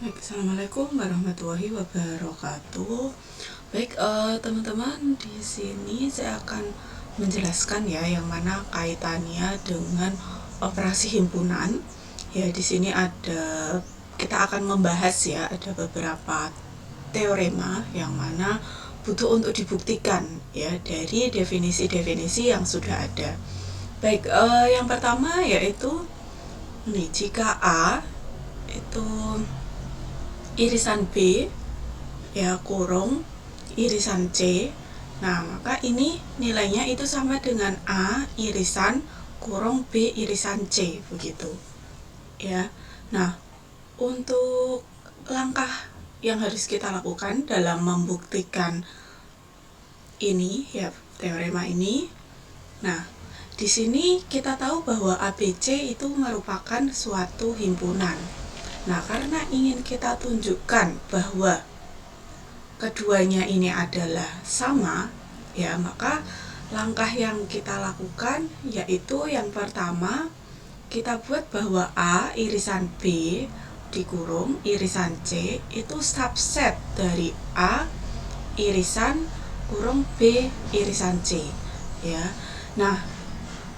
Baik, assalamualaikum warahmatullahi wabarakatuh. Baik, teman-teman, di sini saya akan menjelaskan ya yang mana kaitannya dengan operasi himpunan. Ya, di sini kita akan membahas ya ada beberapa teorema yang mana butuh untuk dibuktikan ya dari definisi-definisi yang sudah ada. Baik, yang pertama yaitu nih, jika A itu irisan B ya kurung irisan C, nah maka ini nilainya itu sama dengan A irisan kurung B irisan C begitu ya. Nah, untuk langkah yang harus kita lakukan dalam membuktikan ini ya teorema ini, nah di sini kita tahu bahwa ABC itu merupakan suatu himpunan. Nah, karena ingin kita tunjukkan bahwa keduanya ini adalah sama, ya, maka langkah yang kita lakukan yaitu yang pertama, kita buat bahwa A irisan B dikurung irisan C itu subset dari A irisan kurung B irisan C, ya. Nah,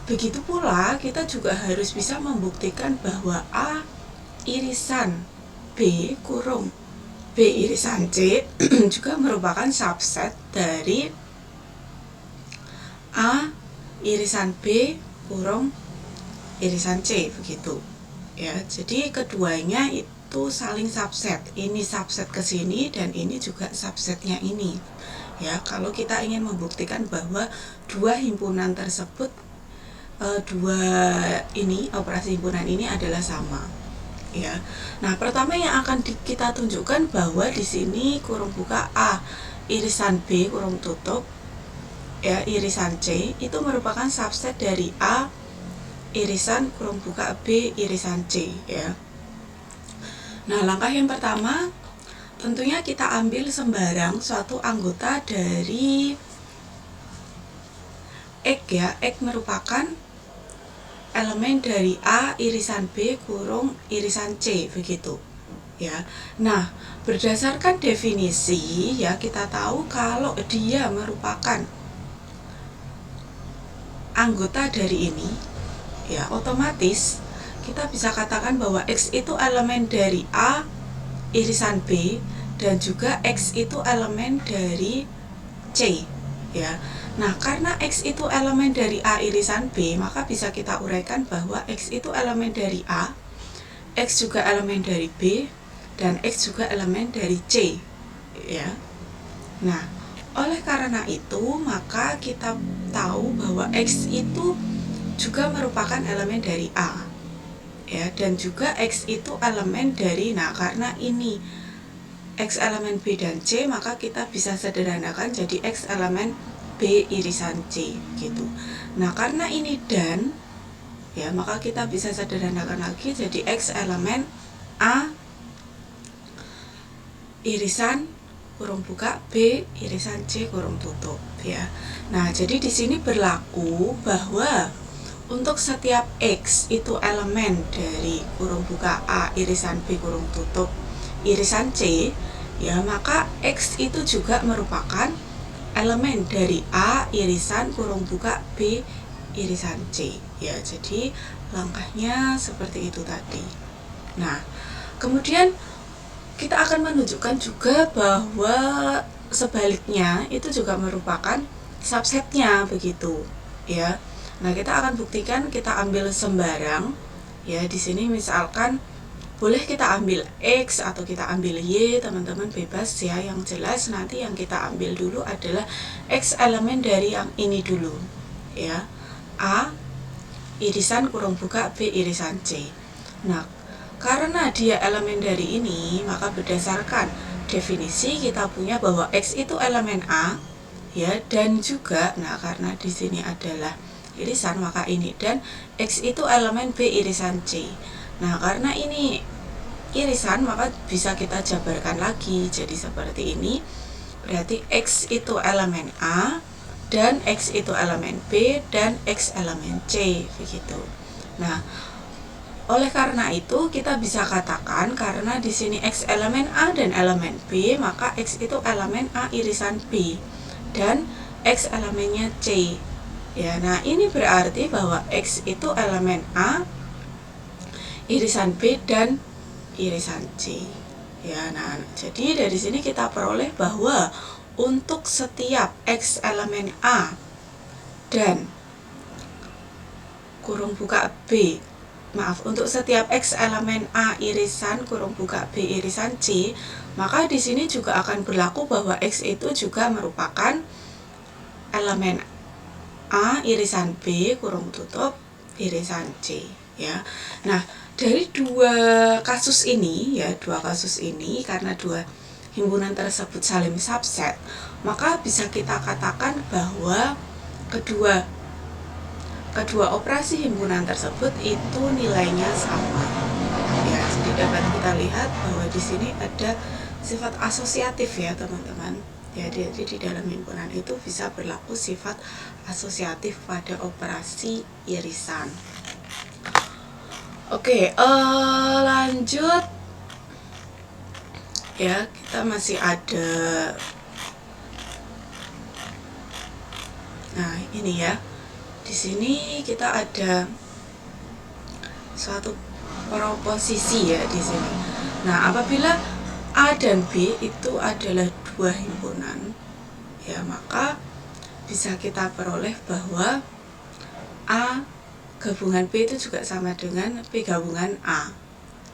begitu pula kita juga harus bisa membuktikan bahwa A irisan B kurung B irisan C juga merupakan subset dari A irisan B kurung irisan C begitu ya. Jadi keduanya itu saling subset, ini subset ke sini dan ini juga subsetnya ini ya. Kalau kita ingin membuktikan bahwa dua himpunan tersebut, operasi himpunan ini adalah sama ya. Nah, pertama yang akan kita tunjukkan bahwa di sini kurung buka A irisan B kurung tutup ya irisan C itu merupakan subset dari A irisan kurung buka B irisan C ya. Nah, langkah yang pertama tentunya kita ambil sembarang suatu anggota dari X ya. X merupakan elemen dari A irisan B kurung irisan C begitu ya. Nah, berdasarkan definisi ya kita tahu kalau dia merupakan anggota dari ini ya, otomatis kita bisa katakan bahwa X itu elemen dari A irisan B dan juga X itu elemen dari C ya. Nah, karena X itu elemen dari A irisan B, maka bisa kita uraikan bahwa X itu elemen dari A, X juga elemen dari B, dan X juga elemen dari C ya. Nah, oleh karena itu maka kita tahu bahwa X itu juga merupakan elemen dari A ya, dan juga X itu elemen dari, nah karena ini X elemen B dan C, maka kita bisa sederhanakan jadi X elemen B irisan C gitu. Nah, karena ini dan ya, maka kita bisa sederhanakan lagi jadi X elemen A irisan kurung buka B irisan C kurung tutup ya. Nah, jadi di sini berlaku bahwa untuk setiap X itu elemen dari kurung buka A irisan B kurung tutup irisan C ya, maka X itu juga merupakan elemen dari A irisan kurung buka B irisan C ya. Jadi langkahnya seperti itu tadi. Nah, kemudian kita akan menunjukkan juga bahwa sebaliknya itu juga merupakan subsetnya begitu ya. Nah, kita akan buktikan, kita ambil sembarang ya. Di sini misalkan boleh kita ambil X atau kita ambil Y, teman-teman bebas ya. Yang jelas nanti yang kita ambil dulu adalah X elemen dari yang ini dulu ya, A irisan kurung buka B irisan C. Nah, karena dia elemen dari ini, maka berdasarkan definisi kita punya bahwa X itu elemen A ya, dan juga nah karena di sini adalah irisan maka ini, dan X itu elemen B irisan C. Nah, karena ini irisan maka bisa kita jabarkan lagi jadi seperti ini. Berarti X itu elemen A dan X itu elemen B dan X elemen C begitu. Nah, Oleh karena itu kita bisa katakan karena di sini X elemen A dan elemen B, maka X itu elemen A irisan B dan X elemennya C. Ya, nah ini berarti bahwa X itu elemen A irisan B dan irisan C. Ya, nah jadi dari sini kita peroleh bahwa untuk setiap X elemen A dan kurung buka B, untuk setiap X elemen A irisan kurung buka B irisan C, maka di sini juga akan berlaku bahwa X itu juga merupakan elemen A irisan B kurung tutup irisan C, ya. Nah, dari dua kasus ini karena dua himpunan tersebut saling subset, maka bisa kita katakan bahwa kedua operasi himpunan tersebut itu nilainya sama. Ya, jadi dapat kita lihat bahwa di sini ada sifat asosiatif ya, teman-teman. Ya, jadi di dalam himpunan itu bisa berlaku sifat asosiatif pada operasi irisan. Oke, lanjut. Ya, kita masih ada. Nah, ini ya. Di sini kita ada suatu proposisi ya di sini. Nah, apabila A dan B itu adalah dua himpunan, ya maka bisa kita peroleh bahwa A gabungan B itu juga sama dengan B gabungan A.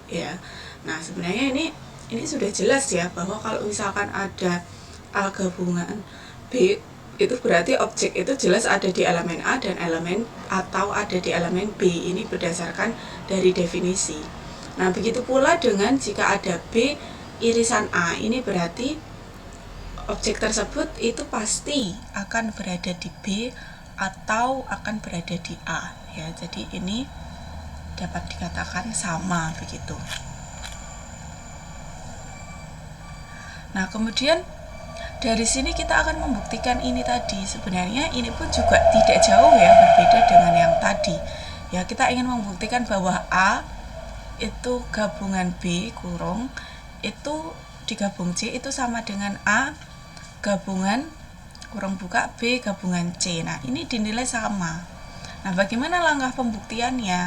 Ya. Nah, sebenarnya ini sudah jelas ya bahwa kalau misalkan ada A gabungan B, itu berarti objek itu jelas ada di elemen A dan elemen atau ada di elemen B. Ini berdasarkan dari definisi. Nah, begitu pula dengan jika ada B irisan A, ini berarti objek tersebut itu pasti akan berada di B atau akan berada di A, ya. Jadi ini dapat dikatakan sama begitu. Nah, kemudian dari sini kita akan membuktikan ini tadi. Sebenarnya ini pun juga tidak jauh ya, berbeda dengan yang tadi. Ya, kita ingin membuktikan bahwa A itu gabungan B kurung itu digabung C itu sama dengan A gabungan kurung buka B gabungan C. Nah, ini dinilai sama. Nah, bagaimana langkah pembuktiannya?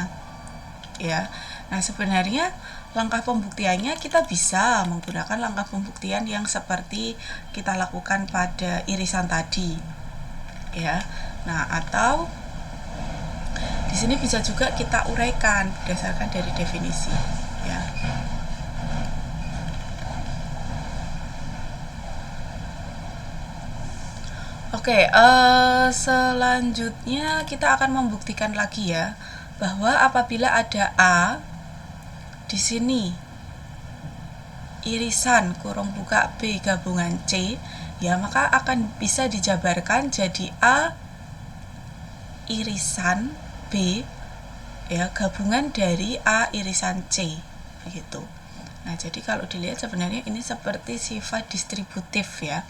Ya. Nah, sebenarnya langkah pembuktiannya kita bisa menggunakan langkah pembuktian yang seperti kita lakukan pada irisan tadi. Ya. Nah, atau di sini bisa juga kita uraikan berdasarkan dari definisi, ya. Oke, selanjutnya kita akan membuktikan lagi ya bahwa apabila ada A di sini irisan kurung buka B gabungan C, ya maka akan bisa dijabarkan jadi A irisan B ya gabungan dari A irisan C begitu. Nah, jadi kalau dilihat sebenarnya ini seperti sifat distributif ya.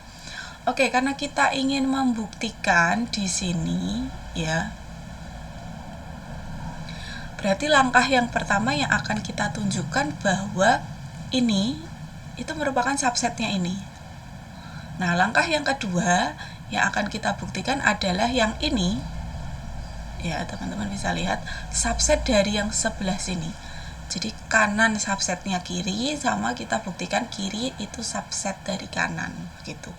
Oke, karena kita ingin membuktikan di sini ya. Berarti langkah yang pertama yang akan kita tunjukkan bahwa ini itu merupakan subsetnya ini. Nah, langkah yang kedua yang akan kita buktikan adalah yang ini. Ya, teman-teman bisa lihat subset dari yang sebelah sini. Jadi kanan subsetnya kiri, sama kita buktikan kiri itu subset dari kanan begitu.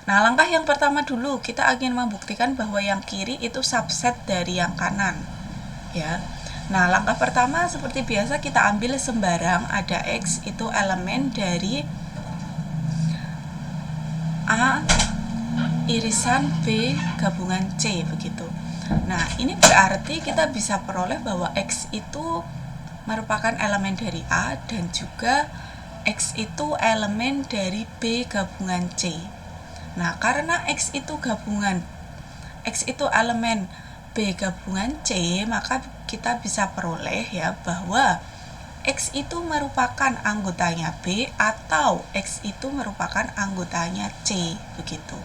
Nah, langkah yang pertama dulu kita ingin membuktikan bahwa yang kiri itu subset dari yang kanan, ya. Nah, langkah pertama seperti biasa kita ambil sembarang ada X itu elemen dari A irisan B gabungan C begitu. Nah, ini berarti kita bisa peroleh bahwa X itu merupakan elemen dari A dan juga X itu elemen dari B gabungan C. Nah, karena X itu elemen B gabungan C, maka kita bisa peroleh ya bahwa X itu merupakan anggotanya B atau X itu merupakan anggotanya C begitu.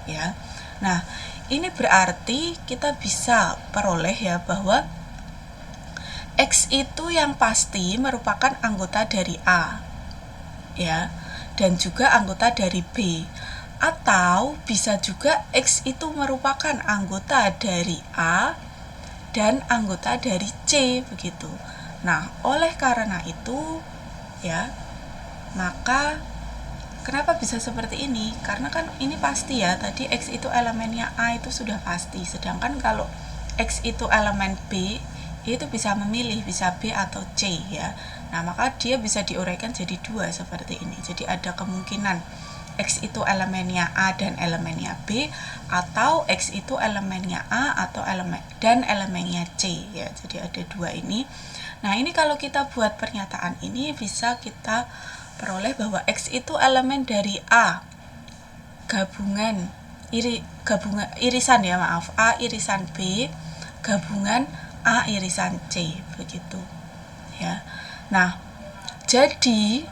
Ya. Nah, ini berarti kita bisa peroleh ya bahwa X itu yang pasti merupakan anggota dari A, ya, dan juga anggota dari B. Atau bisa juga X itu merupakan anggota dari A dan anggota dari C, begitu. Nah, oleh karena itu, ya, maka kenapa bisa seperti ini? Karena kan ini pasti ya, tadi X itu elemennya A itu sudah pasti. Sedangkan kalau X itu elemen B, itu bisa memilih, bisa B atau C, ya. Nah, maka dia bisa diuraikan jadi dua seperti ini. Jadi ada kemungkinan X itu elemennya A dan elemennya B, atau X itu elemennya A atau elemennya C, ya. Jadi ada dua ini. Nah, ini kalau kita buat pernyataan ini bisa kita peroleh bahwa X itu elemen dari A gabungan irisan, ya, maaf, A irisan B gabungan A irisan C, begitu, ya. Nah, jadi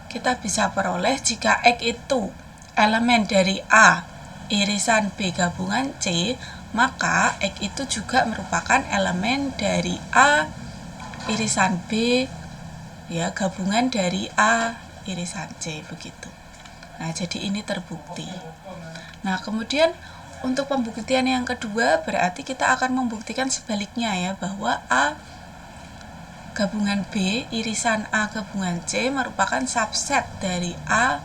kita bisa peroleh jika X itu elemen dari A irisan B gabungan C, maka X itu juga merupakan elemen dari A irisan B, ya, gabungan dari A irisan C, begitu. Nah, jadi ini terbukti. Nah, kemudian untuk pembuktian yang kedua berarti kita akan membuktikan sebaliknya, ya, bahwa A gabungan B irisan A gabungan C merupakan subset dari A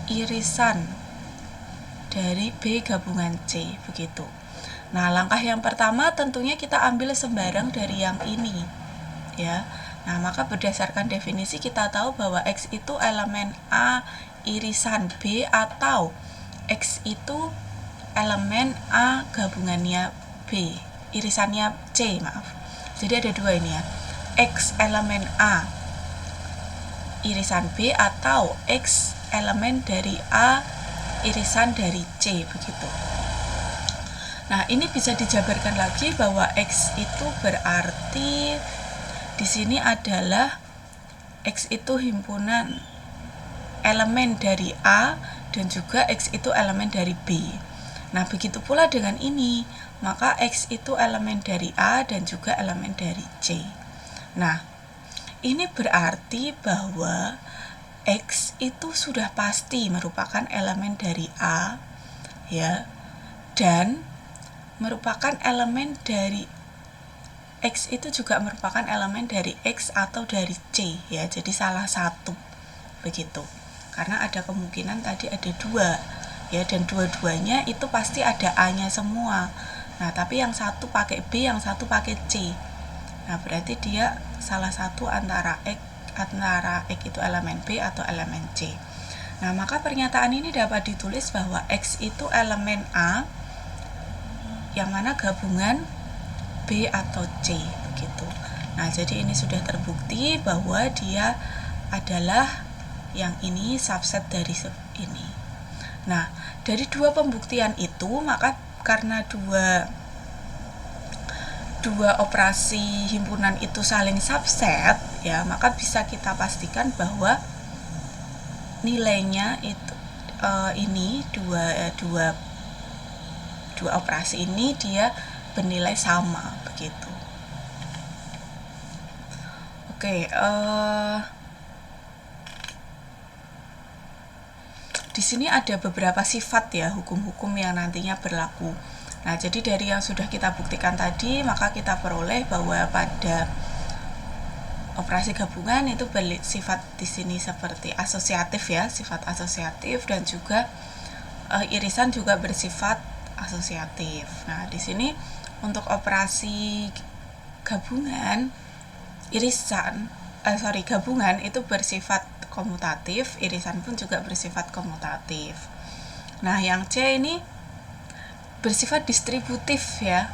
irisan dari B gabungan C, begitu. Nah, langkah yang pertama tentunya kita ambil sembarang dari yang ini, ya. Nah, maka berdasarkan definisi kita tahu bahwa X itu elemen A irisan B atau X itu elemen A gabungannya B, irisannya C, maaf. Jadi ada dua ini, ya. X elemen A irisan B atau X elemen dari A irisan dari C, begitu. Nah, ini bisa dijabarkan lagi bahwa X itu berarti di sini adalah X itu himpunan elemen dari A dan juga X itu elemen dari B. Nah, begitu pula dengan ini, maka X itu elemen dari A dan juga elemen dari C. Nah, ini berarti bahwa X itu sudah pasti merupakan elemen dari A, ya, dan merupakan elemen dari X itu juga merupakan elemen dari X atau dari C, ya, jadi salah satu, begitu. Karena ada kemungkinan tadi ada dua, ya, dan dua-duanya itu pasti ada A-nya semua. Nah, tapi yang satu pakai B, yang satu pakai C. Nah, berarti dia salah satu antara X itu elemen B atau elemen C. Nah, maka pernyataan ini dapat ditulis bahwa X itu elemen A yang mana gabungan B atau C, begitu. Nah, jadi ini sudah terbukti bahwa dia adalah yang ini subset dari ini. Nah, dari dua pembuktian itu, maka karena dua operasi himpunan itu saling subset, ya, maka bisa kita pastikan bahwa nilainya itu ini dua operasi ini dia bernilai sama, begitu. Oke, di sini ada beberapa sifat, ya, hukum-hukum yang nantinya berlaku. Nah, jadi dari yang sudah kita buktikan tadi, maka kita peroleh bahwa pada operasi gabungan itu bersifat di sini seperti asosiatif, ya, sifat asosiatif, dan juga irisan juga bersifat asosiatif. Nah, di sini untuk operasi gabungan gabungan itu bersifat komutatif, irisan pun juga bersifat komutatif. Nah, yang C ini bersifat distributif, ya,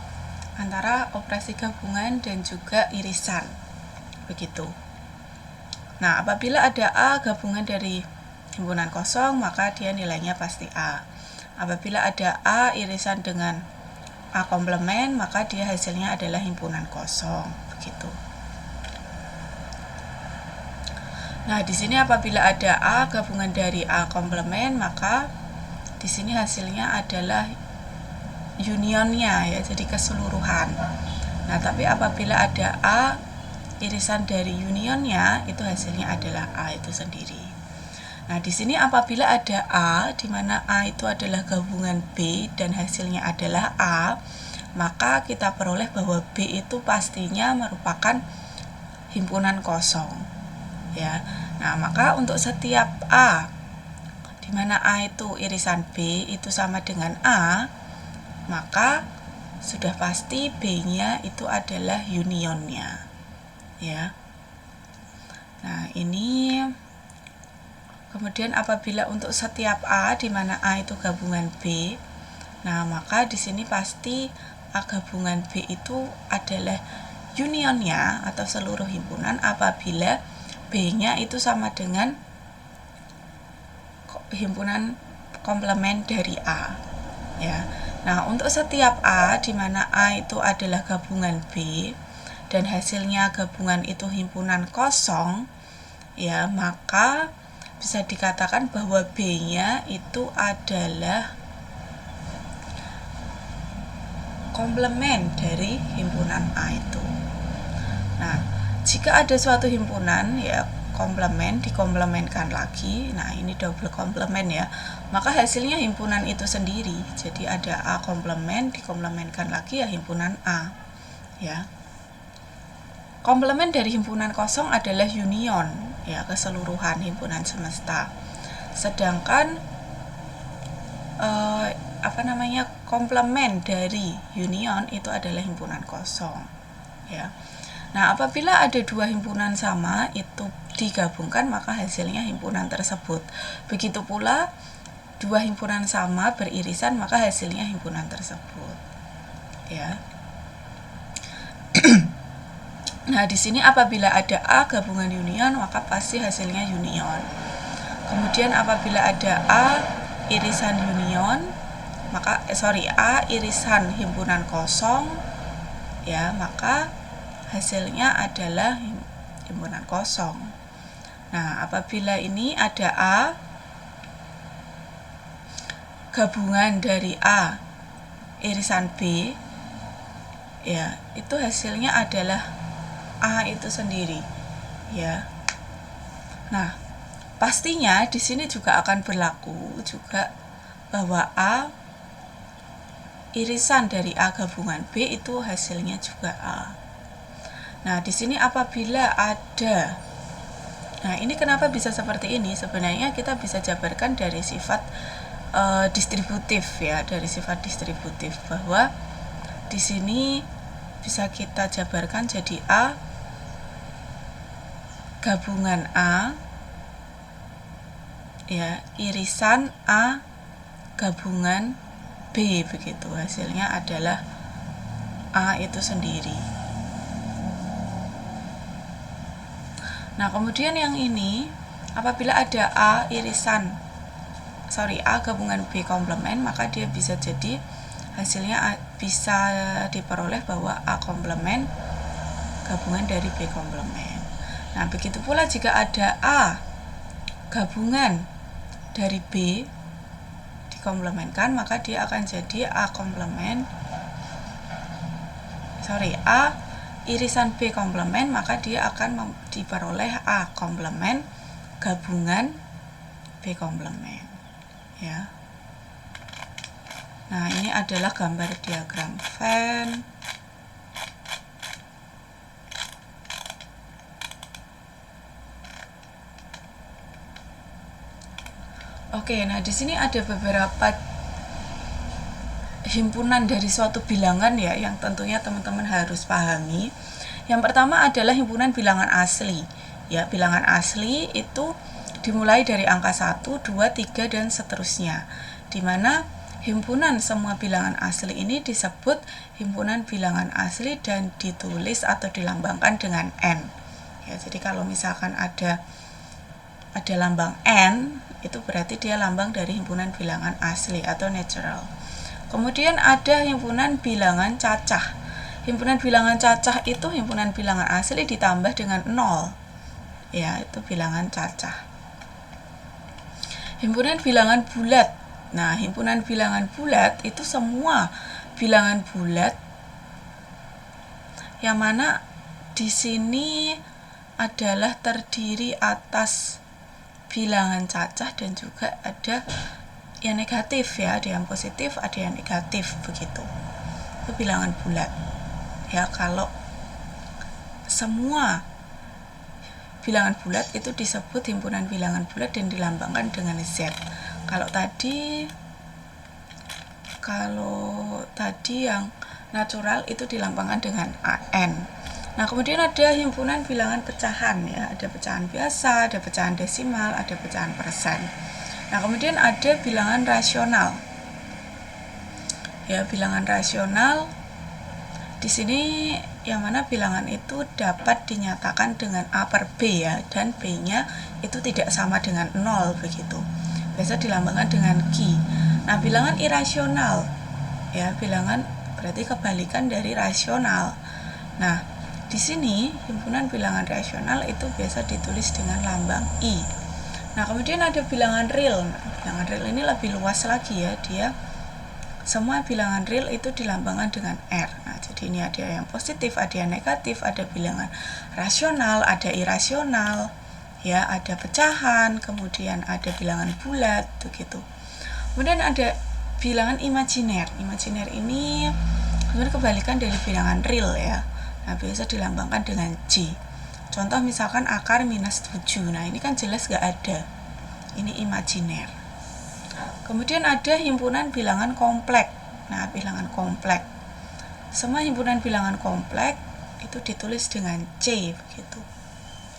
antara operasi gabungan dan juga irisan, begitu. Nah, apabila ada A gabungan dari himpunan kosong, maka dia nilainya pasti A. Apabila ada A irisan dengan A komplement, maka dia hasilnya adalah himpunan kosong, begitu. Nah, di sini apabila ada A gabungan dari A komplement, maka di sini hasilnya adalah unionnya, ya, jadi keseluruhan. Nah, tapi apabila ada A irisan dari unionnya, itu hasilnya adalah A itu sendiri. Nah, di sini apabila ada A, di mana A itu adalah gabungan B dan hasilnya adalah A, maka kita peroleh bahwa B itu pastinya merupakan himpunan kosong. Ya. Nah, maka untuk setiap A, di mana A itu irisan B itu sama dengan A, maka sudah pasti B-nya itu adalah unionnya. Ya. Nah, ini kemudian apabila untuk setiap A di mana A itu gabungan B, nah maka di sini pasti A gabungan B itu adalah unionnya atau seluruh himpunan apabila B-nya itu sama dengan himpunan komplement dari A. Ya. Nah, untuk setiap A di mana A itu adalah gabungan B dan hasilnya gabungan itu himpunan kosong, ya, maka bisa dikatakan bahwa B-nya itu adalah komplement dari himpunan A itu. Nah, jika ada suatu himpunan, ya, komplement dikomplementkan lagi, nah ini double komplement ya, maka hasilnya himpunan itu sendiri. Jadi ada A komplement dikomplementkan lagi ya himpunan A, ya. Komplement dari himpunan kosong adalah union, ya, keseluruhan himpunan semesta. Sedangkan komplement dari union itu adalah himpunan kosong, ya. Nah, apabila ada dua himpunan sama itu digabungkan, maka hasilnya himpunan tersebut. Begitu pula dua himpunan sama beririsan, maka hasilnya himpunan tersebut. Ya. Nah, di sini apabila ada A gabungan union, maka pasti hasilnya union. Kemudian apabila ada A irisan union, maka A irisan himpunan kosong, ya, maka hasilnya adalah himpunan kosong. Nah, apabila ini ada A gabungan dari A irisan B, ya, itu hasilnya adalah A itu sendiri, ya. Nah, pastinya di sini juga akan berlaku juga bahwa A irisan dari A gabungan B itu hasilnya juga A. Nah, di sini apabila ada, nah ini kenapa bisa seperti ini? Sebenarnya kita bisa jabarkan dari sifat distributif, ya, dari sifat distributif bahwa di sini bisa kita jabarkan jadi A gabungan A, ya, irisan A gabungan B, begitu. Hasilnya adalah A itu sendiri. Nah, kemudian yang ini apabila ada A gabungan B komplement, maka dia bisa jadi hasilnya bisa diperoleh bahwa A komplement gabungan dari B komplement. Nah, begitu pula jika ada A gabungan dari B dikomplementkan, maka dia akan jadi A irisan B komplement, maka dia akan diperoleh A komplement gabungan B komplement, ya. Nah, ini adalah gambar diagram Venn. Oke, nah di sini ada beberapa himpunan dari suatu bilangan, ya, yang tentunya teman-teman harus pahami. Yang pertama adalah himpunan bilangan asli. Ya, bilangan asli itu dimulai dari angka 1, 2, 3 dan seterusnya. Di mana himpunan semua bilangan asli ini disebut himpunan bilangan asli dan ditulis atau dilambangkan dengan N. Ya, jadi kalau misalkan ada lambang N, itu berarti dia lambang dari himpunan bilangan asli atau natural. Kemudian ada himpunan bilangan cacah. Himpunan bilangan cacah itu himpunan bilangan asli ditambah dengan 0. Ya, itu bilangan cacah. Himpunan bilangan bulat. Nah, himpunan bilangan bulat itu semua bilangan bulat yang mana di sini adalah terdiri atas bilangan cacah dan juga ada yang negatif ya, ada yang positif, ada yang negatif begitu. Itu bilangan bulat. Ya, kalau semua bilangan bulat itu disebut himpunan bilangan bulat dan dilambangkan dengan Z. Kalau tadi yang natural itu dilambangkan dengan AN. Nah, kemudian ada himpunan bilangan pecahan ya, ada pecahan biasa, ada pecahan desimal, ada pecahan persen. Nah, kemudian ada bilangan rasional. Ya, bilangan rasional di sini yang mana bilangan itu dapat dinyatakan dengan A per B ya, dan B-nya itu tidak sama dengan 0 begitu. Biasa dilambangkan dengan Q. Nah, bilangan irasional ya, bilangan berarti kebalikan dari rasional. Nah, di sini himpunan bilangan rasional itu biasa ditulis dengan lambang I. Nah, kemudian ada bilangan real. Nah, bilangan real ini lebih luas lagi ya, dia semua bilangan real itu dilambangkan dengan R. Nah, jadi ini ada yang positif, ada yang negatif, ada bilangan rasional, ada irasional, ya, ada pecahan, kemudian ada bilangan bulat, begitu. Kemudian ada bilangan imajiner. Imajiner ini sebenarnya kebalikan dari bilangan real ya. Nah, biasa dilambangkan dengan J. Contoh misalkan akar minus 7. Nah, ini kan jelas gak ada. Ini imajiner. Kemudian ada himpunan bilangan kompleks. Nah, bilangan kompleks. Semua himpunan bilangan kompleks itu ditulis dengan C begitu.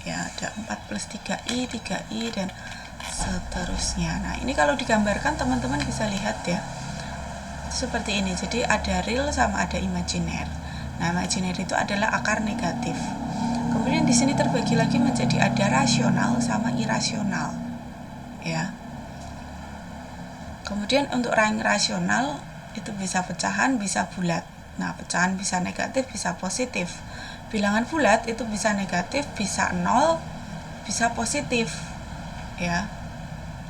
Ya, ada 4 plus 3i, 3i dan seterusnya. Nah, ini kalau digambarkan teman-teman bisa lihat ya. Seperti ini. Jadi ada real sama ada imajiner. Nah, imajiner itu adalah akar negatif. Kemudian di sini terbagi lagi menjadi ada rasional sama irasional. Ya. Kemudian untuk rank rasional itu bisa pecahan, bisa bulat. Nah, pecahan bisa negatif, bisa positif. Bilangan bulat itu bisa negatif, bisa 0, bisa positif. Ya.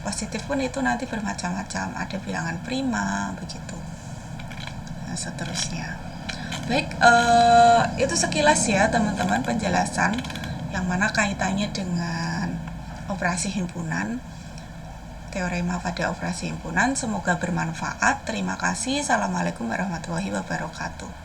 Positif pun itu nanti bermacam-macam. Ada bilangan prima begitu. Nah, seterusnya. Baik, itu sekilas ya teman-teman penjelasan yang mana kaitannya dengan operasi himpunan, teorema pada operasi himpunan. Semoga bermanfaat. Terima kasih. Assalamualaikum warahmatullahi wabarakatuh.